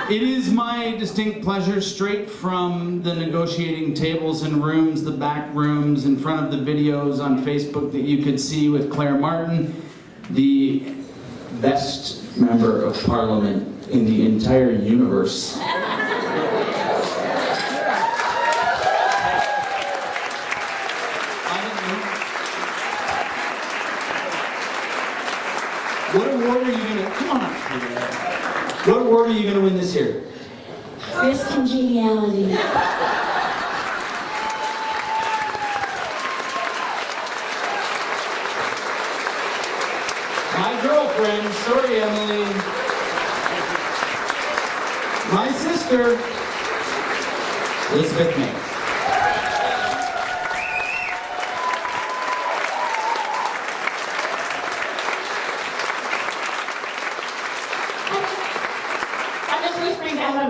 It is my distinct pleasure, straight from the negotiating tables and rooms, the back rooms, in front of the videos on Facebook that you could see with Claire Martin, the best member of Parliament in the entire universe. What award are you gonna, come on up. What award are you gonna win this year? Miss Congeniality. My girlfriend, sorry Emily. My sister, Elizabeth May.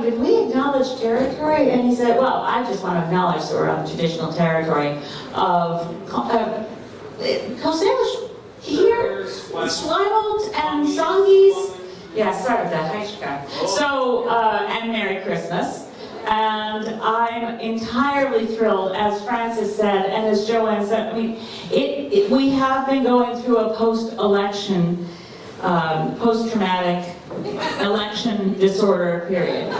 Did we acknowledge territory? And he said, well, I just want to acknowledge that we're on traditional territory of Coast Salish here, Swinold and Songies. Yeah, sorry about that. Hi, Chicago. So, and Merry Christmas. And I'm entirely thrilled, as Francis said, and as Joanne said, I mean, we have been going through a post-election, post-traumatic election disorder period.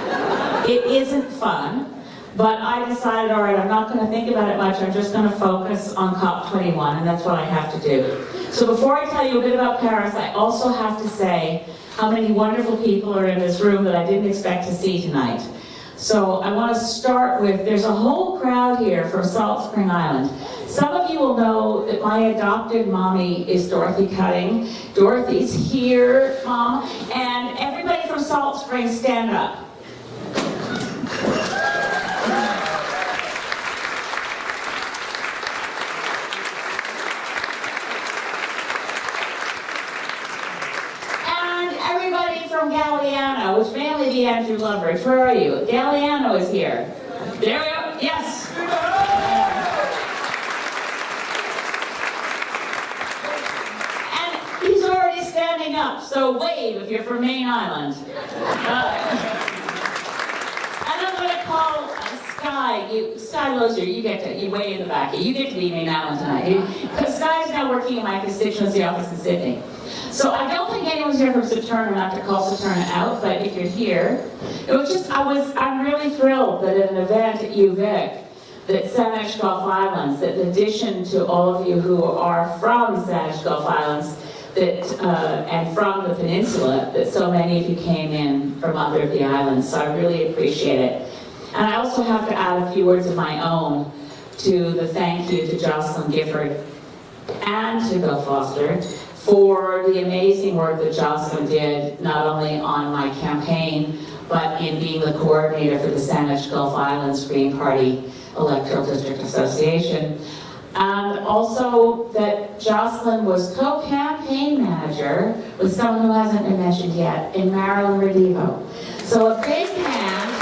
It isn't fun, but I decided, all right, I'm not going to think about it much, I'm just going to focus on COP21, and that's what I have to do. So before I tell you a bit about Paris, I also have to say how many wonderful people are in this room that I didn't expect to see tonight. So I want to start with, there's a whole crowd here from Salt Spring Island. Some of you will know that my adopted mommy is Dorothy Cutting. Dorothy's here, Mom. And everybody from Salt Spring, stand up. And everybody from Galliano, which may only be Andrew Loveridge. Where are you? Galliano is here. There we go. Yes. Standing up, so wave if you're from Main Island. And I'm going to call Sky. Sky Lozier, you way in the back. You get to be Main Island tonight. Because Sky's now working in my constituency office in Sydney. So I don't think anyone's here from Saturna, not to call Saturna out, but if you're here, it was just, I'm really thrilled that at an event at UVic, that Saanich Gulf Islands, that in addition to all of you who are from Saanich Gulf Islands, that, and from the peninsula, that so many of you came in from under the islands, so I really appreciate it. And I also have to add a few words of my own to the thank you to Jocelyn Gifford and to Bill Foster for the amazing work that Jocelyn did, not only on my campaign, but in being the coordinator for the Saanich Gulf Islands Green Party Electoral District Association. And also that Jocelyn was co-campaign manager with someone who hasn't been mentioned yet, in Marilyn Redivo. So a big hand.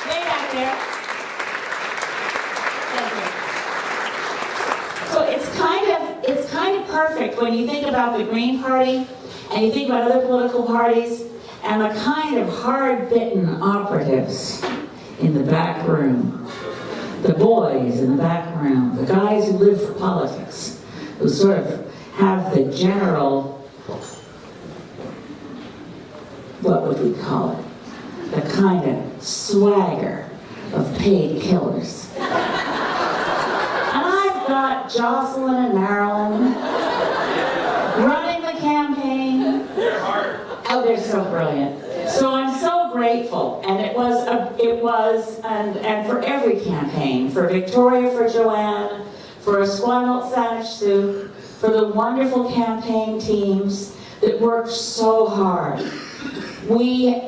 Stay back there. Thank you. So it's kind of perfect when you think about the Green Party and you think about other political parties, and the kind of hard-bitten operatives in the back room, the boys in the back room, the guys who live for politics, who sort of have the general, what would we call it, the kind of swagger of paid killers. And I've got Jocelyn and Marilyn running the campaign. They're hard. Oh, they're so brilliant. So I'm so grateful, and it was, and for every campaign, for Victoria, for Joanne, for Esquimalt Saanich Sioux, for the wonderful campaign teams that worked so hard. We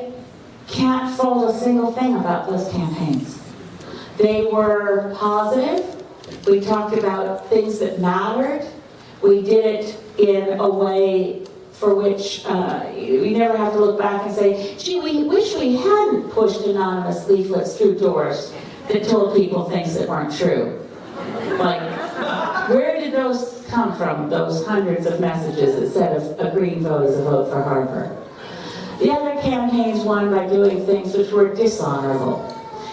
can't fault a single thing about those campaigns. They were positive. We talked about things that mattered. We did it in a way for which we never have to look back and say, gee, we wish we hadn't pushed anonymous leaflets through doors that told people things that weren't true. Like, where did those come from those hundreds of messages that said a Green vote is a vote for Harper. The other campaigns won by doing things which were dishonorable.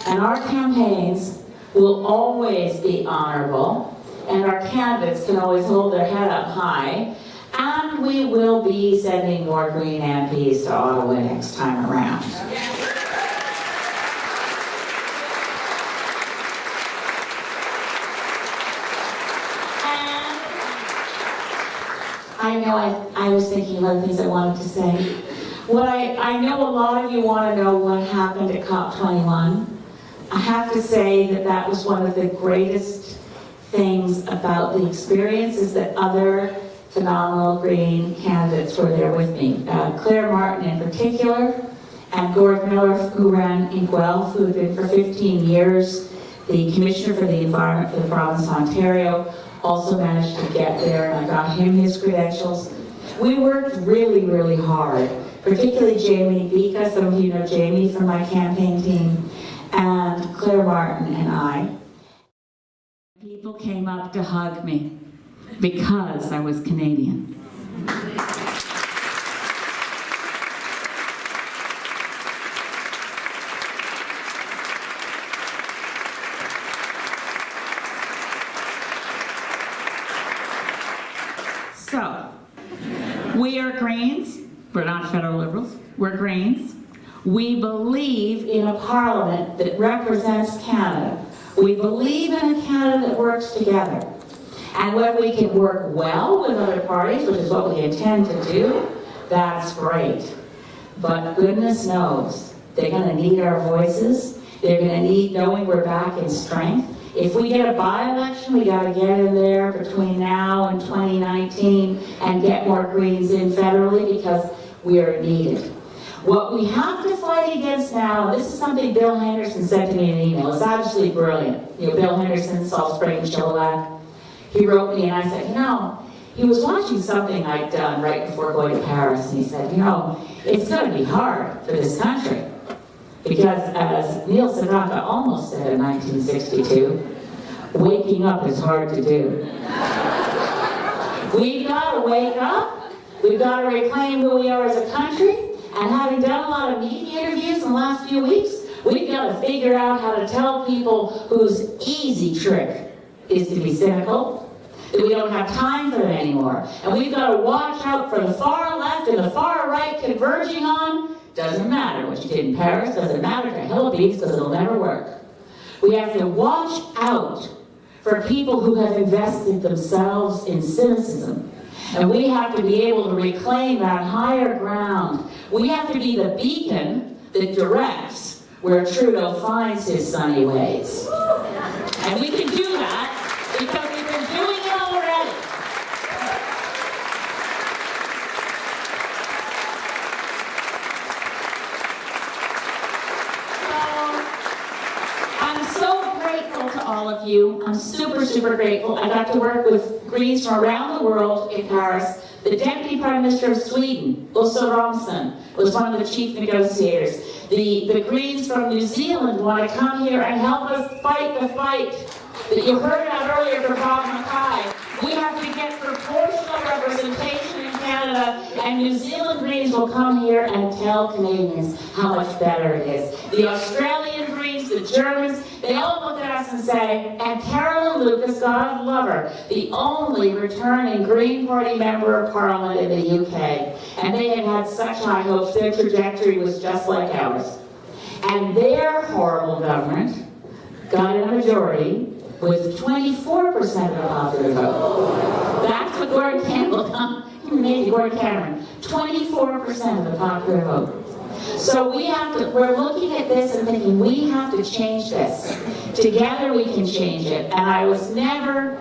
And our campaigns will always be honorable, and our candidates can always hold their head up high, and we will be sending more Green MPs to Ottawa next time around. And I know I was thinking of other things I wanted to say. I know a lot of you want to know what happened at COP21. I have to say that was one of the greatest things about the experience is that other phenomenal Green candidates were there with me. Claire Martin in particular, and Gord Miller, who ran in Guelph, who had been for 15 years the Commissioner for the Environment for the province of Ontario, also managed to get there, and I got him his credentials. We worked really, really hard, particularly Jamie Bika, some of you know Jamie from my campaign team, and Claire Martin and I. People came up to hug me because I was Canadian. So, we are Greens. We're not federal Liberals. We're Greens. We believe in a parliament that represents Canada. We believe in a Canada that works together. And when we can work well with other parties, which is what we intend to do, that's great. But goodness knows, they're going to need our voices. They're going to need knowing we're back in strength. If we get a by-election, we got to get in there between now and 2019 and get more Greens in federally because we are needed. What we have to fight against now, this is something Bill Henderson sent to me in an email. It's absolutely brilliant. Bill Henderson, Salt Spring, Chilliwack. He wrote me and I said, he was watching something I'd done right before going to Paris, and he said, it's going to be hard for this country. Because as Neil Sedaka almost said in 1962, waking up is hard to do. We've got to wake up. We've got to reclaim who we are as a country. And having done a lot of media interviews in the last few weeks, we've got to figure out how to tell people whose easy trick is to be cynical, that we don't have time for them anymore. And we've got to watch out for the far left and the far right converging on. Doesn't matter what you did in Paris, doesn't matter to hell beats because it'll never work. We have to watch out for people who have invested themselves in cynicism. And we have to be able to reclaim that higher ground. We have to be the beacon that directs where Trudeau finds his sunny ways. And we can do that because we've been doing it already. So, I'm so grateful to all of you. I'm super, super grateful. I got to work with Greens from around the world in Paris. The Deputy Prime Minister of Sweden, Åsa Romson, was one of the chief negotiators. The Greens from New Zealand want to come here and help us fight the fight that you heard about earlier from Bob Mackay. We have to get proportional representation in Canada, and New Zealand Greens will come here and tell Canadians how much better it is. The Australian Greens, the Germans, they all look at us and say, and Carolyn Lucas, God love her, the only returning Green Party member of Parliament in the UK. And they had such high hopes, their trajectory was just like ours. And their horrible government got a majority with 24% of the popular vote. That's what Gordon Campbell, maybe Gordon Cameron, 24% of the popular vote. So we're looking at this and thinking, we have to change this. Together we can change it. And I was never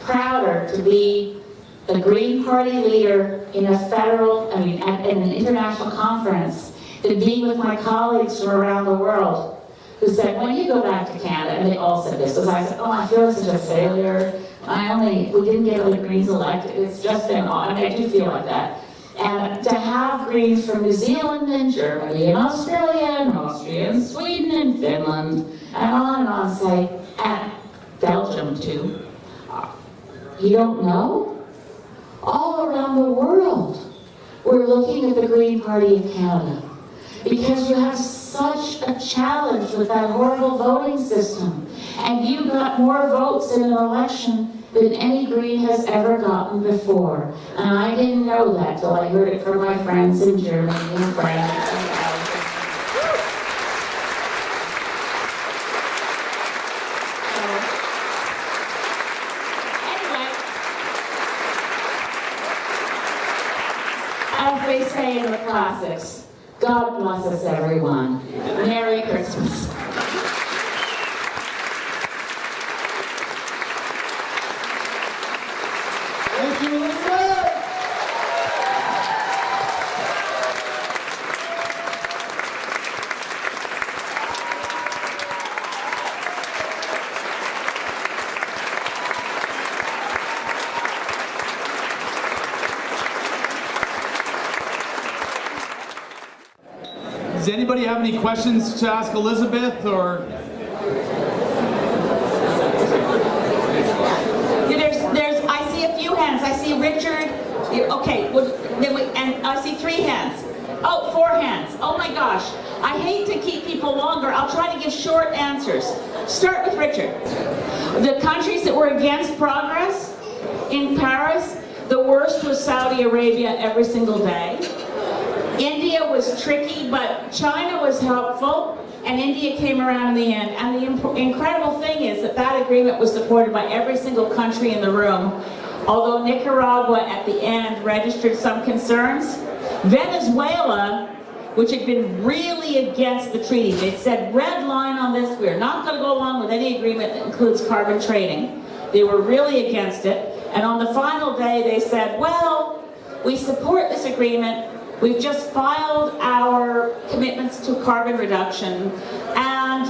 prouder to be a Green Party leader in a federal, in an international conference than being with my colleagues from around the world who said, when you go back to Canada, and they all said this, because I said, I feel like such a failure. We didn't get the Greens elected. It's just been, I do feel like that. And to have Greens from New Zealand and Germany and Australia and Austria and Sweden and Finland and on say, and Belgium too. You don't know? looking at the Green Party in Canada. Because you have such a challenge with that horrible voting system. And you got more votes in an election than any Green has ever gotten before. And I didn't know that till I heard it from my friends in Germany and France. As they say in the classics, God bless us, everyone. Merry Christmas. Thank you, Elizabeth. Does anybody have any questions to ask Elizabeth, or? I see a few hands. I see Richard. Okay, and I see 3 hands. Oh, 4 hands. Oh my gosh. I hate to keep people longer. I'll try to give short answers. Start with Richard. The countries that were against progress in Paris, the worst was Saudi Arabia every single day. India was tricky, but China was helpful, and India came around in the end. And the incredible thing is that that agreement was supported by every single country in the room, although Nicaragua at the end registered some concerns. Venezuela, which had been really against the treaty, they said, red line on this, we're not going to go along with any agreement that includes carbon trading. They were really against it. And on the final day, they said, well, we support this agreement. We've just filed our commitments to carbon reduction, and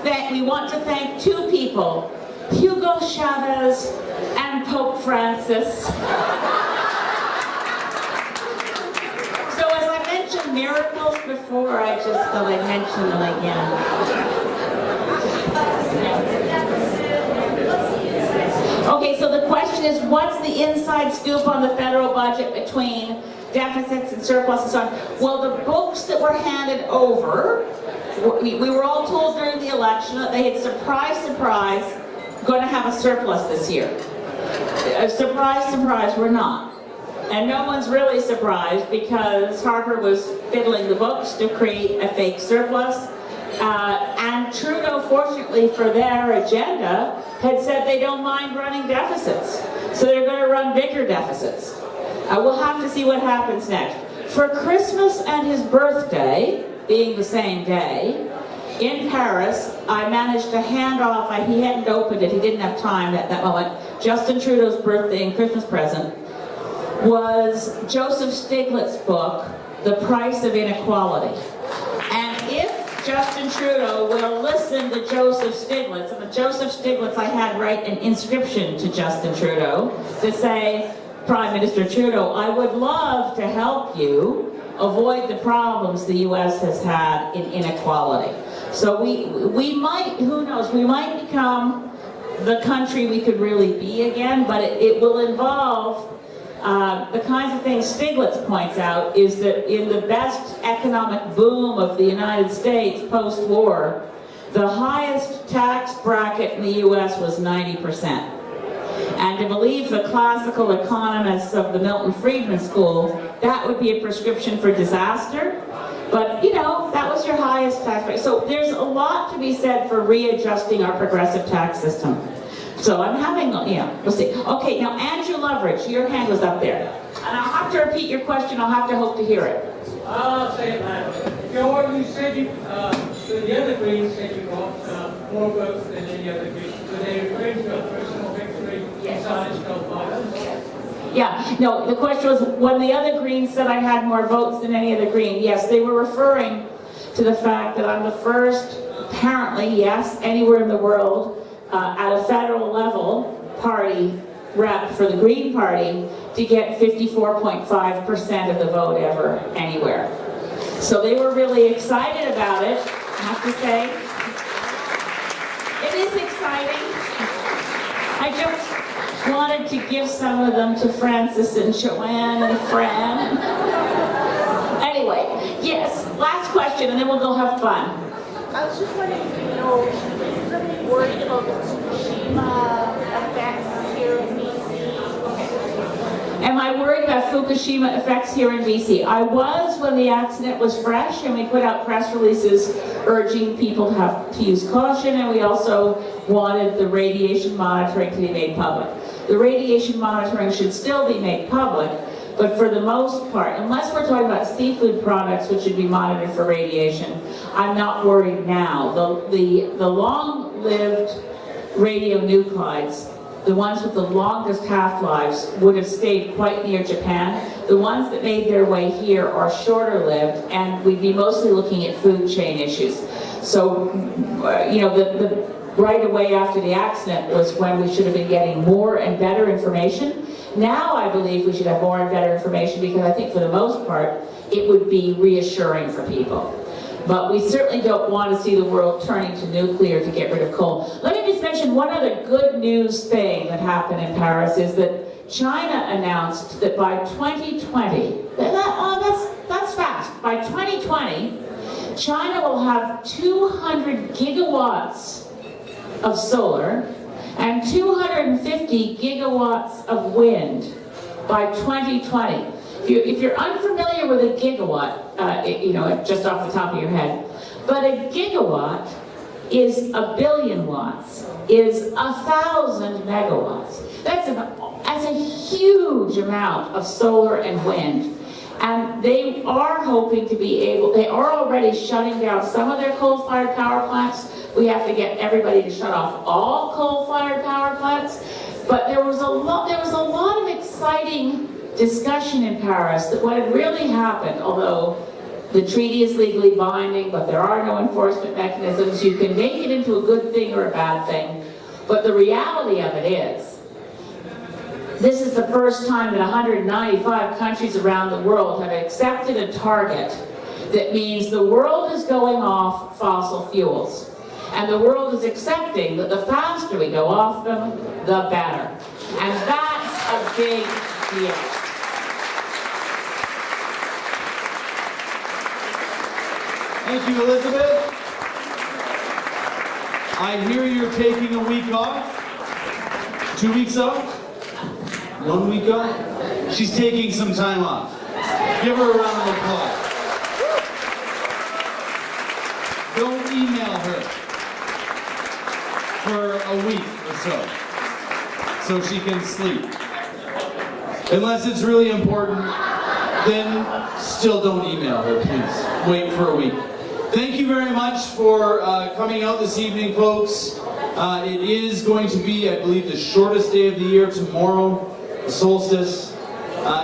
that we want to thank 2 people, Hugo Chavez and Pope Francis. So as I mentioned miracles before, I just thought I'd mention them again. Okay, so the question is, what's the inside scoop on the federal budget between deficits and surplus and so on? Well, the books that were handed over, we were all told during the election that they had, surprise, going to have a surplus this year. Surprise, we're not. And no one's really surprised because Harper was fiddling the books to create a fake surplus. And Trudeau, fortunately for their agenda, had said they don't mind running deficits. So they're going to run bigger deficits. We'll have to see what happens next. For Christmas and his birthday, being the same day, in Paris, I managed to hand off, he hadn't opened it, he didn't have time at that moment, Justin Trudeau's birthday and Christmas present was Joseph Stiglitz's book, The Price of Inequality. And if Justin Trudeau will listen to Joseph Stiglitz, and with Joseph Stiglitz I had write an inscription to Justin Trudeau to say, Prime Minister Trudeau, I would love to help you avoid the problems the U.S. has had in inequality. So we might, who knows, we might become the country we could really be again, but it will involve the kinds of things Stiglitz points out is that in the best economic boom of the United States post-war, the highest tax bracket in the U.S. was 90%. And to believe the classical economists of the Milton Friedman School, that would be a prescription for disaster. But, you know, that was your highest tax rate. So there's a lot to be said for readjusting our progressive tax system. So I'm having, we'll see. Okay, now Andrew Loveridge, your hand was up there. And I'll have to repeat your question, I'll have to hope to hear it. I'll say it now. George, you said the other Greens said you got more votes than any other Green. So they referring to a personal victory inside violence? Yeah, no, the question was, when the other Greens said I had more votes than any other Green, yes, they were referring to the fact that I'm the first, apparently, yes, anywhere in the world, at a federal level, party rep for the Green Party to get 54.5% of the vote ever, anywhere. So they were really excited about it, I have to say. It is exciting. I just wanted to give some of them to Francis and Joanne and Fran. Yes, last question, and then we'll go have fun. I was just wondering if you know, is somebody worried about the Fukushima effects here in BC? Am I worried about Fukushima effects here in BC? I was when the accident was fresh, and we put out press releases urging people to use caution, and we also wanted the radiation monitoring to be made public. The radiation monitoring should still be made public, but for the most part, unless we're talking about seafood products which should be monitored for radiation, I'm not worried now. The long-lived radionuclides, the ones with the longest half-lives, would have stayed quite near Japan. The ones that made their way here are shorter-lived, and we'd be mostly looking at food chain issues. So, you know, the right away after the accident was when we should have been getting more and better information. Now I believe we should have more and better information, because I think for the most part it would be reassuring for people. But we certainly don't want to see the world turning to nuclear to get rid of coal. Let me just mention one other good news thing that happened in Paris is that China announced that by 2020, that's fast, by 2020, China will have 200 gigawatts of solar and 250 gigawatts of wind by 2020. If you're unfamiliar with a gigawatt, you know, just off the top of your head, but a gigawatt is a billion watts, is 1,000 megawatts. That's a huge amount of solar and wind. And they are hoping to be able, they are already shutting down some of their coal-fired power plants. We have to get everybody to shut off all coal-fired power plants. But there was a lot of exciting discussion in Paris that what had really happened, although the treaty is legally binding, but there are no enforcement mechanisms, you can make it into a good thing or a bad thing. But the reality of it is, this is the first time that 195 countries around the world have accepted a target that means the world is going off fossil fuels. And the world is accepting that the faster we go off them, the better. And that's a big deal. Thank you, Elizabeth. I hear you're taking a week off. 2 weeks off? 1 week off? She's taking some time off. Give her a round of applause. Don't email her for a week or so she can sleep. Unless it's really important, then still don't email her, please. Wait for a week. Thank you very much for coming out this evening, folks. It is going to be, I believe, the shortest day of the year tomorrow, the solstice.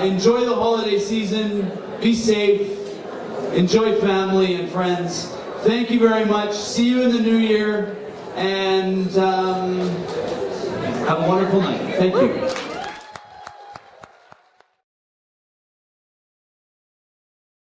Enjoy the holiday season. Be safe. Enjoy family and friends. Thank you very much. See you in the new year. And have a wonderful night. Thank you.